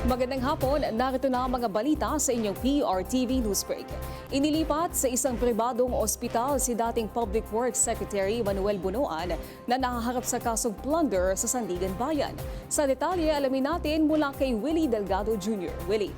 Magandang hapon, narito na ang mga balita sa inyong PRTV Newsbreak. Inilipat sa isang pribadong ospital si dating Public Works Secretary Manuel Bunoan na nahaharap sa kasong plunder sa Sandigan Bayan. Sa detalye, alamin natin mula kay Willie Delgado Jr. Willie.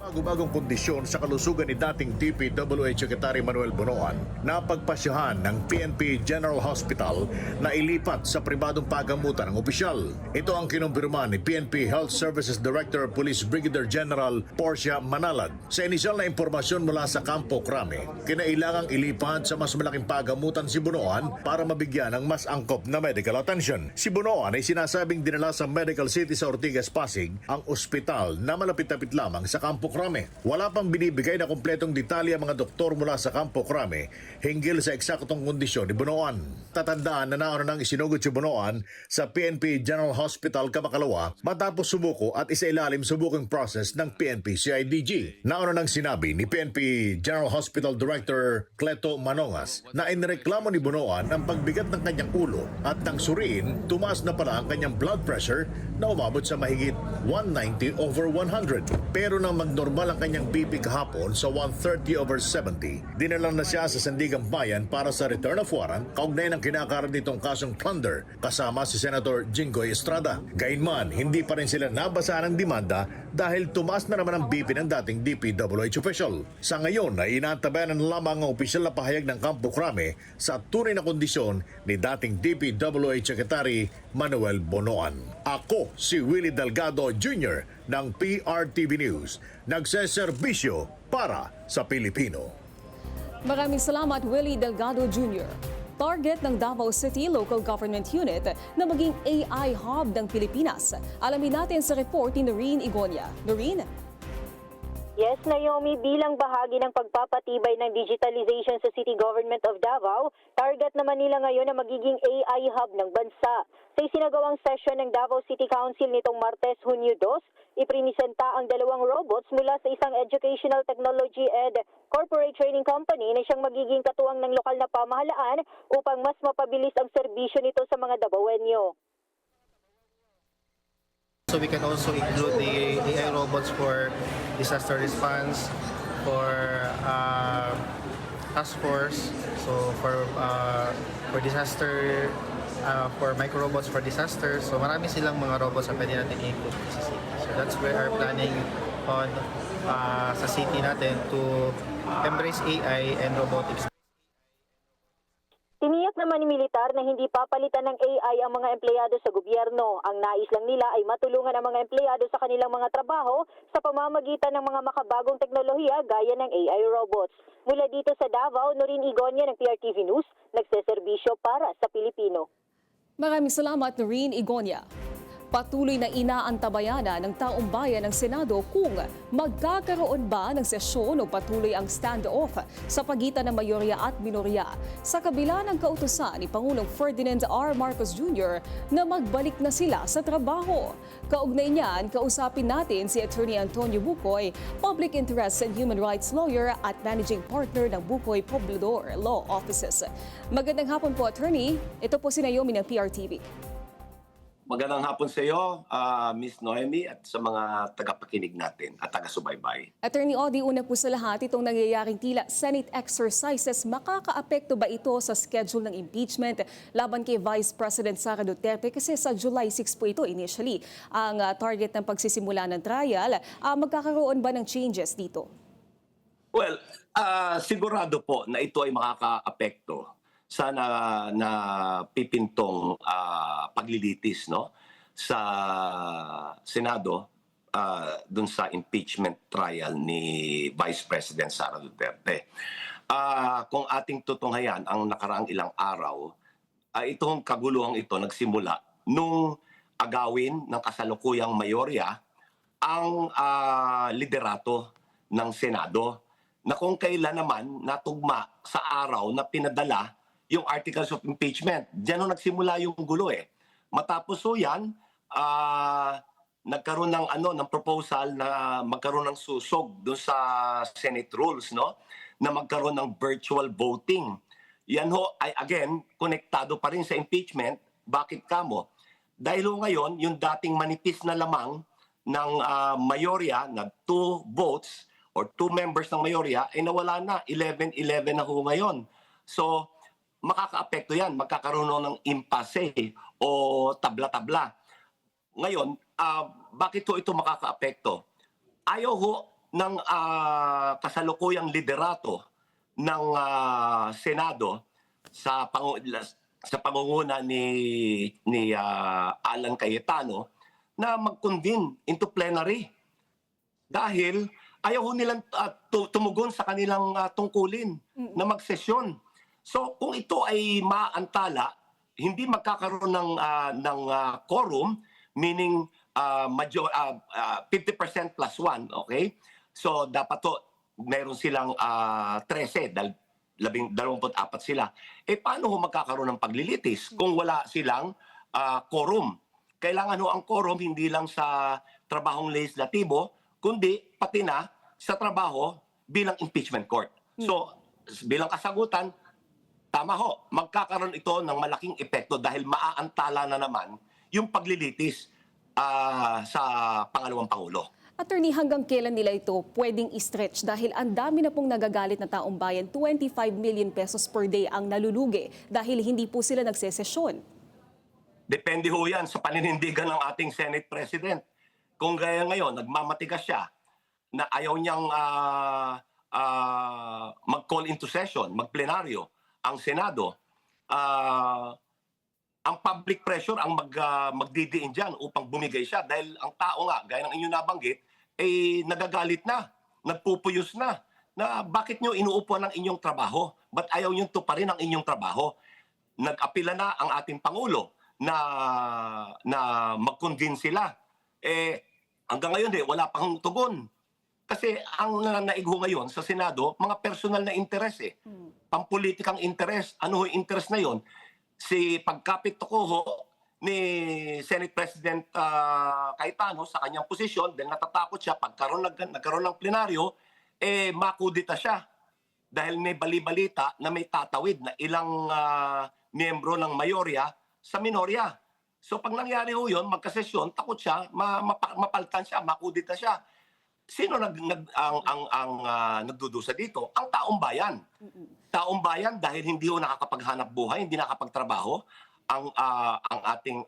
Bagong kondisyon sa kalusugan ni dating DPWH Secretary Manuel Bunoan na pagpasyahan ng PNP General Hospital na ilipat sa pribadong pagamutan ng opisyal. Ito ang kinumpirma ni PNP Health Services Director Police Brigadier General Porcia Manalad. Sa inisyal na impormasyon mula sa Campo Crame, kinailangang ilipat sa mas malaking pagamutan si Bunoan para mabigyan ng mas angkop na medical attention. Si Bunoan ay sinasabing dinala sa Medical City sa Ortigas, Pasig, ang ospital na malapit-lapit lamang sa Campo Crame. Wala pang binibigay na kumpletong detalye ang mga doktor mula sa Campo Crame hinggil sa eksaktong kondisyon ni Bunoan. Tatandaan na nauna nang isinugod si Bunoan sa PNP General Hospital Kamakalawa matapos sumuko at isailalim sa booking process ng PNP CIDG. Nauna nang sinabi ni PNP General Hospital Director Cleto Manongas na inireklamo ni Bunoan ang pagbigat ng kanyang ulo at nang suriin, tumaas na pala ang kanyang blood pressure na umabot sa mahigit 190/100. Pero nang magnormal ang kanyang BP kahapon sa 130/70, dinala na siya sa Sandigan Bayan para sa return of warrant kaugnay ng kinakaharap nitong kasong plunder kasama si Senator Jinggoy Estrada. Gayunman, hindi pa rin sila nabasahan ng demanda dahil tumaas na naman ang BP ng dating DPWH official. Sa ngayon ay inaantabayan na lamang ang opisyal na pahayag ng Campo Crame sa tunay na kondisyon ni dating DPWH Secretary Manuel Bunoan. Ako si Willie Delgado Jr. ng PRTV News, nagseserbisyo para sa Pilipino. Maraming salamat, Willie Delgado Jr. Target ng Davao City Local Government Unit na maging AI hub ng Pilipinas. Alamin natin sa report ni Noreen Igonia. Noreen? Yes, Naomi, bilang bahagi ng pagpapatibay ng digitalization sa City Government of Davao, target naman nila ngayon na magiging AI hub ng bansa. Sa isinagawang session ng Davao City Council nitong Martes, Hunyo 2, iprinisenta ang 2 robots mula sa isang educational technology and corporate training company na siyang magiging katuwang ng lokal na pamahalaan upang mas mapabilis ang serbisyo nito sa mga Davaoenyo. So we can also include the AI robots for disaster response, for task force, so for disaster, for micro robots for disaster. So marami silang mga robots na pwede natin i-include sa city. So that's where our planning on sa city natin to embrace AI and robotics. Tiniyak naman ni militar na hindi papalitan ng AI ang mga empleyado sa gobyerno. Ang nais lang nila ay matulungan ang mga empleyado sa kanilang mga trabaho sa pamamagitan ng mga makabagong teknolohiya gaya ng AI robots. Mula dito sa Davao, Noreen Igonia ng PRTV News, nagseserbisyo para sa Pilipino. Maraming salamat, Noreen Igonia. Patuloy na inaantabayanan ng taong bayan ng Senado kung magkakaroon ba ng sesyon o patuloy ang standoff sa pagitan ng mayorya at minorya sa kabila ng kautusan ni Pangulong Ferdinand R. Marcos Jr. na magbalik na sila sa trabaho. Kaugnay niyan, kausapin natin si Attorney Antonio Bucoy, Public Interest and Human Rights Lawyer at Managing Partner ng Bucoy Poblador Law Offices. Magandang hapon po, Attorney. Ito po si Naomi ng PRTV. Magandang hapon sa iyo, Ms. Noemi, at sa mga tagapakinig natin at taga-subaybay. Attorney Odi, una po sa lahat, itong nangyayaring tila Senate exercises, makakaapekto ba ito sa schedule ng impeachment laban kay Vice President Sara Duterte? Kasi sa July 6 po ito initially ang target ng pagsisimula ng trial. Magkakaroon ba ng changes dito? Well, sigurado po na ito ay makakaapekto sa na pipintong paglilitis, no, sa Senado dun sa impeachment trial ni Vice President Sara Duterte. Kung ating tutunghayan ang nakaraang ilang araw, itong kaguluhang ito nagsimula nung agawin ng kasalukuyang mayorya ang liderato ng Senado na kung kailan naman natugma sa araw na pinadala yung articles of impeachment. Diyan nagsimula yung gulo eh. Matapos so yan, nagkaroon ng proposal na magkaroon ng susog doon sa Senate rules, no? Na magkaroon ng virtual voting. Yan ho ay again konektado pa rin sa impeachment. Bakit kamo? Dahil ho ngayon, yung dating manipis na lamang ng mayorya na 2 votes or 2 members ng mayorya ay nawala na, 11-11 na ho ngayon. So, makakaapekto yan, magkakaroon ng impasse o tabla-tabla. Ngayon, bakit ho ito makakaapekto? Ayaw ho ng kasalukuyang liderato ng Senado sa pangunguna ni Alan Cayetano na mag-convene into plenary dahil ayaw ho nilang tumugon sa kanilang tungkulin na magsesyon. So kung ito ay maantala, hindi magkakaroon ng quorum, meaning 50% plus 1, okay? So dapat to meron silang 13 dahil 24 sila. Paano ho magkakaroon ng paglilitis kung wala silang quorum? Kailangan ho ang quorum hindi lang sa trabahong legislatibo, kundi pati na sa trabaho bilang impeachment court. So, bilang kasagutan, tama ho, magkakaroon ito ng malaking epekto dahil maaantala na naman yung paglilitis sa pangalawang Pangulo. Attorney, hanggang kailan nila ito pwedeng i-stretch dahil ang dami na pong nagagalit na taong bayan, 25 million pesos per day ang nalulugi dahil hindi po sila nagsesesyon. Depende ho yan sa paninindigan ng ating Senate President. Kung gaya ngayon, nagmamatigas siya na ayaw niyang mag-call into session, mag-plenaryo ang Senado, ang public pressure ang magdidiin dyan upang bumigay siya dahil ang tao nga, gaya ng inyong nabanggit, nagagalit na, nagpupuyos na bakit nyo inuupuan ang inyong trabaho? Ba't ayaw nyo tuparin ang inyong trabaho? Nag-apila na ang ating Pangulo na mag-convince sila. Hanggang ngayon wala pang tugon. Kasi ang naigho ngayon sa Senado, mga personal na interes pampolitikang interes. Ano yung interest na yon? Si pagkapit ko ni Senate President Cayetano sa kanyang posisyon dahil natatakot siya nagkaroon ng plenaryo, makudita siya. Dahil may bali-balita na may tatawid na ilang miyembro ng mayorya sa minorya. So pag nangyari ho yun, magkasesyon, takot siya, mapaltan siya, makudita siya. Sino nagdudusa dito? Ang taong bayan. Taong bayan dahil hindi ho nakakapaghanap buhay, hindi nakakapagtrabaho ang ating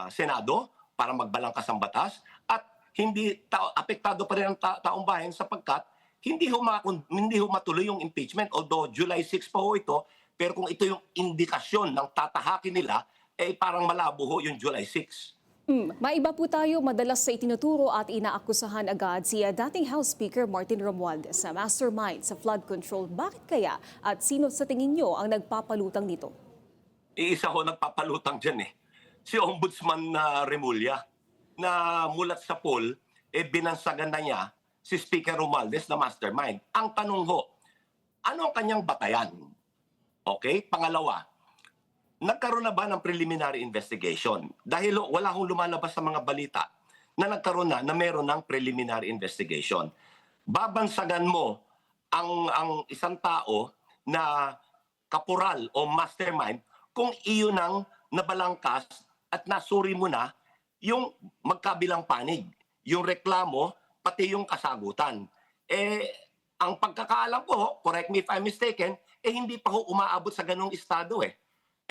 Senado para magbalangkas ang batas at hindi apektado pa rin ang taong bayan sapagkat hindi ho matuloy yung impeachment although July 6 pa ho ito, pero kung ito yung indikasyon ng tatahakin nila, parang malabo ho yung July 6. Maiba po tayo, madalas sa itinuturo at inaakusahan agad si dating House Speaker Martin Romualdez na mastermind sa flood control. Bakit kaya at sino sa tingin nyo ang nagpapalutang nito? Iisa ho nagpapalutang dyan si Ombudsman Remulla na mulat sa poll, binansagan na niya si Speaker Romualdez na mastermind. Ang tanong ho, ano ang kanyang batayan? Okay? Pangalawa, nagkaroon na ba ng preliminary investigation? Dahil wala hong lumalabas sa mga balita na nagkaroon na meron ng preliminary investigation. Babansagan mo ang isang tao na kapural o mastermind kung iyon ang nabalangkas at nasuri mo na yung magkabilang panig, yung reklamo, pati yung kasagutan. Ang pagkakaalam ko, correct me if I'm mistaken, hindi pa ho umaabot sa ganong estado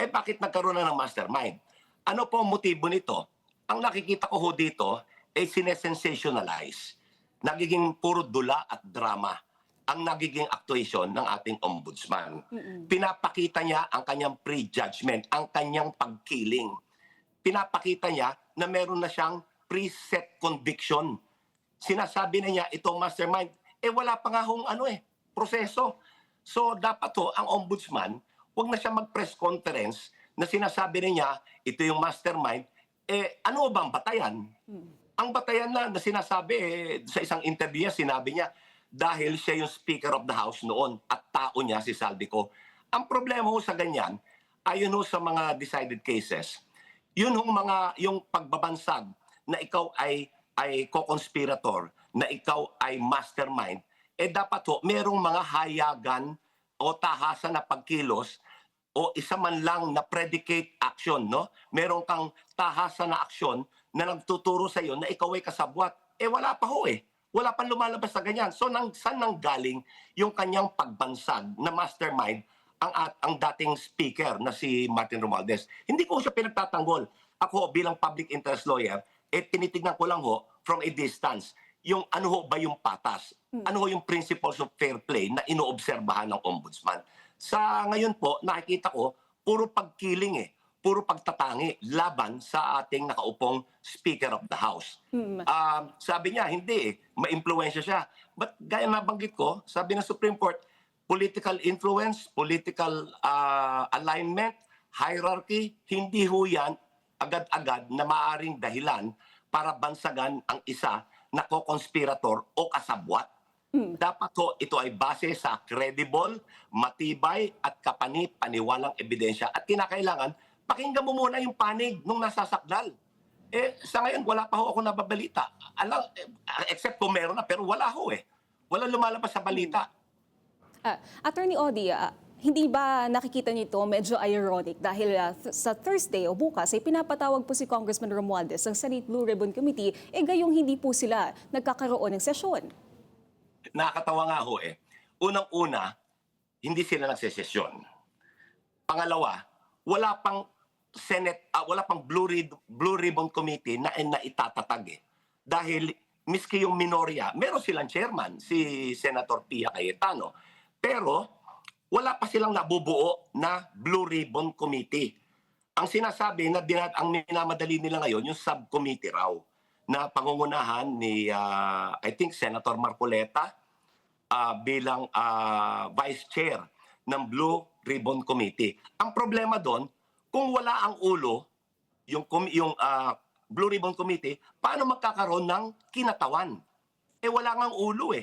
bakit nagkaroon na ng mastermind? Ano po ang motibo nito? Ang nakikita ko ho dito sinesensationalize. Nagiging puro dula at drama ang nagiging actuation ng ating ombudsman. Pinapakita niya ang kanyang prejudgment, ang kanyang pagkiling. Pinapakita niya na meron na siyang preset conviction. Sinasabi na niya itong mastermind, wala pa nga hong proseso. So dapat ang ombudsman, huwag na siya mag-press conference na sinasabi niya, ito yung mastermind, ano ba ang batayan? Ang batayan na sinasabi, sa isang interview niya, sinabi niya, dahil siya yung Speaker of the House noon at tao niya si Saldico. Ang problema ho sa ganyan, ayon ho sa mga decided cases, yung pagbabansag na ikaw ay co-conspirator, na ikaw ay mastermind, dapat ho, merong mga hayagan o tahasan na pagkilos o isa man lang na predicate action, no? Meron kang tahasan na aksyon na nagtuturo sa iyo na ikaw ay kasabwat. Wala pa ho eh. Wala pang lumalabas na ganyan. So saan nang galing yung kanyang pagbansag na mastermind ang dating speaker na si Martin Romualdez? Hindi ko siya pinagtatanggol. Ako bilang public interest lawyer, tinitignan ko lang ho from a distance yung ano ho ba yung patas? Ano ho yung principles of fair play na inoobserbahan ng ombudsman? Sa ngayon po, nakikita ko, puro pagkiling puro pagtatangi laban sa ating nakaupong Speaker of the House. Sabi niya, hindi ma-impluwensya siya. But gaya nabanggit ko, sabi ng Supreme Court, political influence, political alignment, hierarchy, hindi ho yan agad-agad na maaaring dahilan para bansagan ang isa na co-conspirator o kasabwat. Dapat ko ito ay base sa credible, matibay at kapani-paniwalang ebidensya. At kinakailangan, pakinggan mo muna yung panig nung nasasakdal. Sa ngayon, wala pa ho ako nababalita. Except kung meron na, pero wala ho Wala lumalabas sa balita. Attorney Odi, hindi ba nakikita niyo ito medyo ironic dahil sa Thursday o bukas ay pinapatawag po si Congressman Romualdez ng Senate Blue Ribbon Committee, gayong hindi po sila nagkakaroon ng sesyon? Nakakatawa nga ho Unang-una, hindi sila nagsesesyon. Pangalawa, wala pang Blue Ribbon Committee na itatatag Dahil miski yung minorya, meron silang chairman, si Senator Pia Cayetano. Pero wala pa silang nabubuo na Blue Ribbon Committee. Ang sinasabi na ang minamadali nila ngayon, yung subcommittee raw na pangungunahan ni I think Senator Marcoleta bilang vice chair ng Blue Ribbon Committee. Ang problema doon, kung wala ang ulo, yung Blue Ribbon Committee, paano magkakaroon ng kinatawan? Wala ngang ulo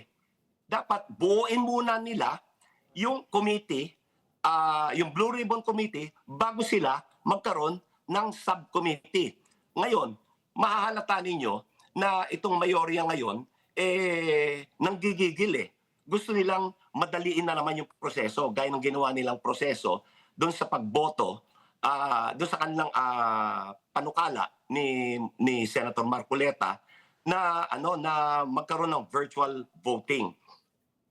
Dapat buuin muna nila yung committee, yung Blue Ribbon Committee, bago sila magkaroon ng subcommittee. Ngayon, mahahalata ninyo na itong mayorya ngayon, nanggigigil Gusto nilang madaliin na naman yung proseso, gaya ng ginawa nilang proseso doon sa pagboto, doon sa kanilang panukala ni Senator Marcoleta na magkaroon ng virtual voting.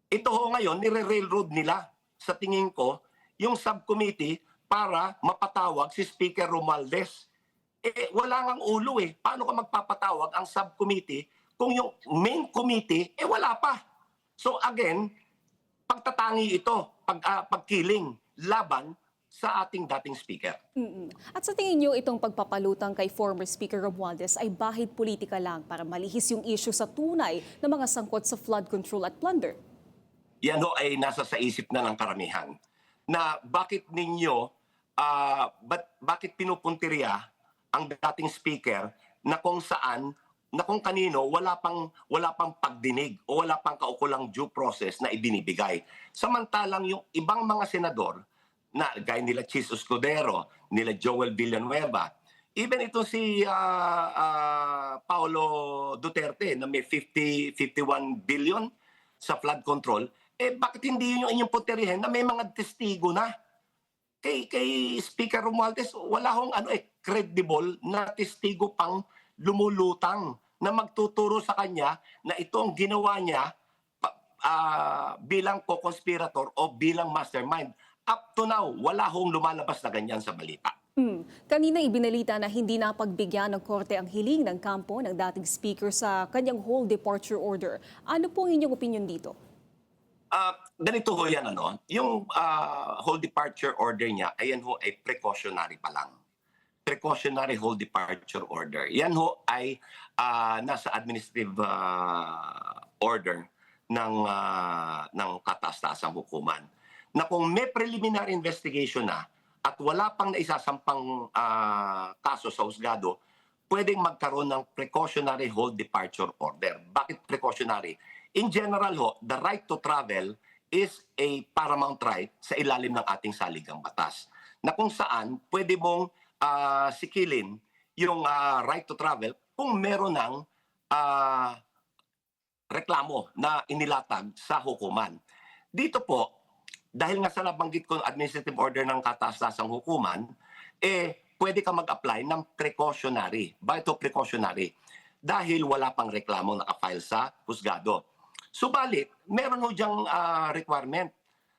Ito ho ngayon, nire-railroad nila sa tingin ko yung subcommittee para mapatawag si Speaker Romualdez. Wala ngang ulo Paano ka magpapatawag ang subcommittee kung yung main committee wala pa? So again, pagtatangi ito, pagkiling laban sa ating dating speaker. At sa tingin niyo itong pagpapalutang kay former Speaker Romualdez ay bahid politika lang para malihis yung issue sa tunay na mga sangkot sa flood control at plunder? Yan ho ay nasa sa isip na ng karamihan. Na bakit bakit pinupuntirya ang dating speaker na kung kanino wala pang pagdinig o wala pang kaukulang due process na ibinibigay. Samantalang yung ibang mga senador na gaya nila Chis Escudero, nila Joel Villanueva, even ito si Paolo Duterte na may 51 billion sa flood control, bakit hindi yun yung inyong punterihin na may mga testigo na? Kay Speaker Romualdez, wala hong credible na testigo pang lumulutang na magtuturo sa kanya na ito ang ginawa niya bilang co-conspirator o bilang mastermind. Up to now, wala hong lumalabas na ganyan sa balita. Kanina ibinalita na hindi napagbigyan ng korte ang hiling ng kampo ng dating speaker sa kanyang whole departure order. Ano po ang inyong opinion dito? Ganito ho yan, yung whole departure order niya, ayan ho ay precautionary pa lang. Precautionary whole departure order. Yan ho ay nasa administrative order ng kataas-taasang hukuman. Na kung may preliminary investigation na at wala pang naisasampang kaso sa husgado, pwedeng magkaroon ng precautionary whole departure order. Bakit precautionary? In general ho, the right to travel is a paramount right sa ilalim ng ating saligang batas. Na kung saan pwede mong sikilin yung right to travel kung meron ng reklamo na inilatag sa hukuman. Dito po, dahil nga sa nabanggit ko administrative order ng kataas-tasang hukuman, pwede ka mag-apply ng precautionary. Bakit ito precautionary? Dahil wala pang reklamong nakafile sa husgado. Subalit, meron ho diyang requirement.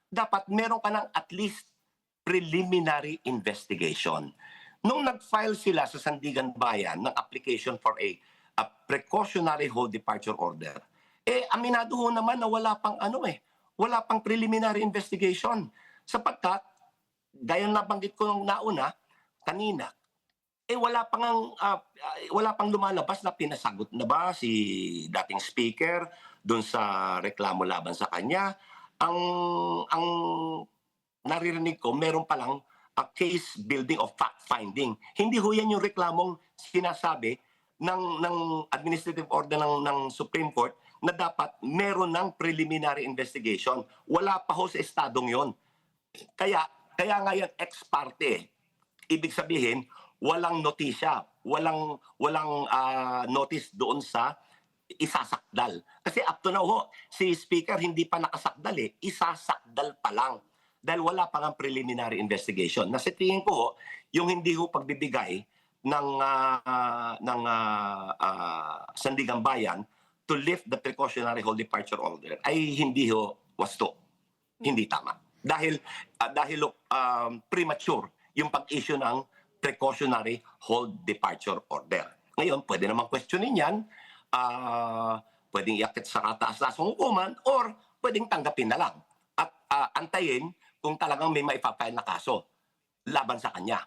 Dapat meron ka ng at least preliminary investigation. Nung nag-file sila sa Sandigan Bayan ng application for a precautionary hold departure order, aminado ho naman na wala pang preliminary investigation. Sapagkat, gaya na banggit ko nung nauna, kanina, wala pang lumalabas na pinasagot na ba si dating speaker doon sa reklamo laban sa kanya. Ang naririnig ko, meron pa lang a case building of fact finding. Hindi ho yan yung reklamong sinasabi ng administrative order ng Supreme Court na dapat meron ng preliminary investigation. Wala pa ho sa estadong yon. Kaya nga yan ex parte. Ibig sabihin, walang notisya, walang notice doon sa isasakdal. Kasi up to now ho, si Speaker hindi pa nakasakdal isasakdal pa lang. Dahil wala pa ng preliminary investigation. Nasa tingin ko ho, yung hindi ho pagbibigay ng Sandigan Bayan to lift the precautionary hold departure order ay hindi ho wasto. Hindi tama. Dahil premature yung pag-issue ng precautionary hold departure order. Ngayon, pwede namang questionin yan, pwedeng iakit sa kataas-tasang hukuman or pwedeng tanggapin na lang at antayin kung talagang may maipapile na kaso laban sa kanya.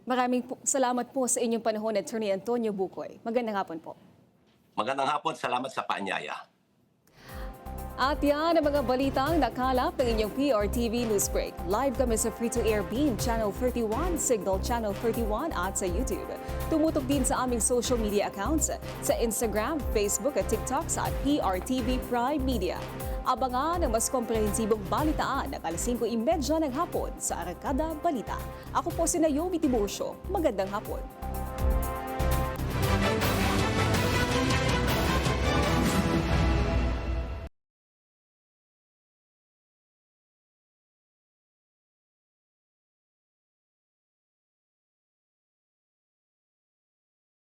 Maraming salamat po sa inyong panahon, Attorney Antonio Bucoy. Magandang hapon po. Magandang hapon, salamat sa paanyaya. At yan ang mga balitang nakalap ng inyong PRTV Newsbreak. Live kami sa free-to-air Beam Channel 31, Signal Channel 31 at sa YouTube. Tumutok din sa aming social media accounts sa Instagram, Facebook at TikTok sa PRTV Prime Media. Abangan ang mas komprehensibong balitaan ng alas 5:30 ng hapon sa Arkada Balita. Ako po si Naomi Tiburcio. Magandang hapon.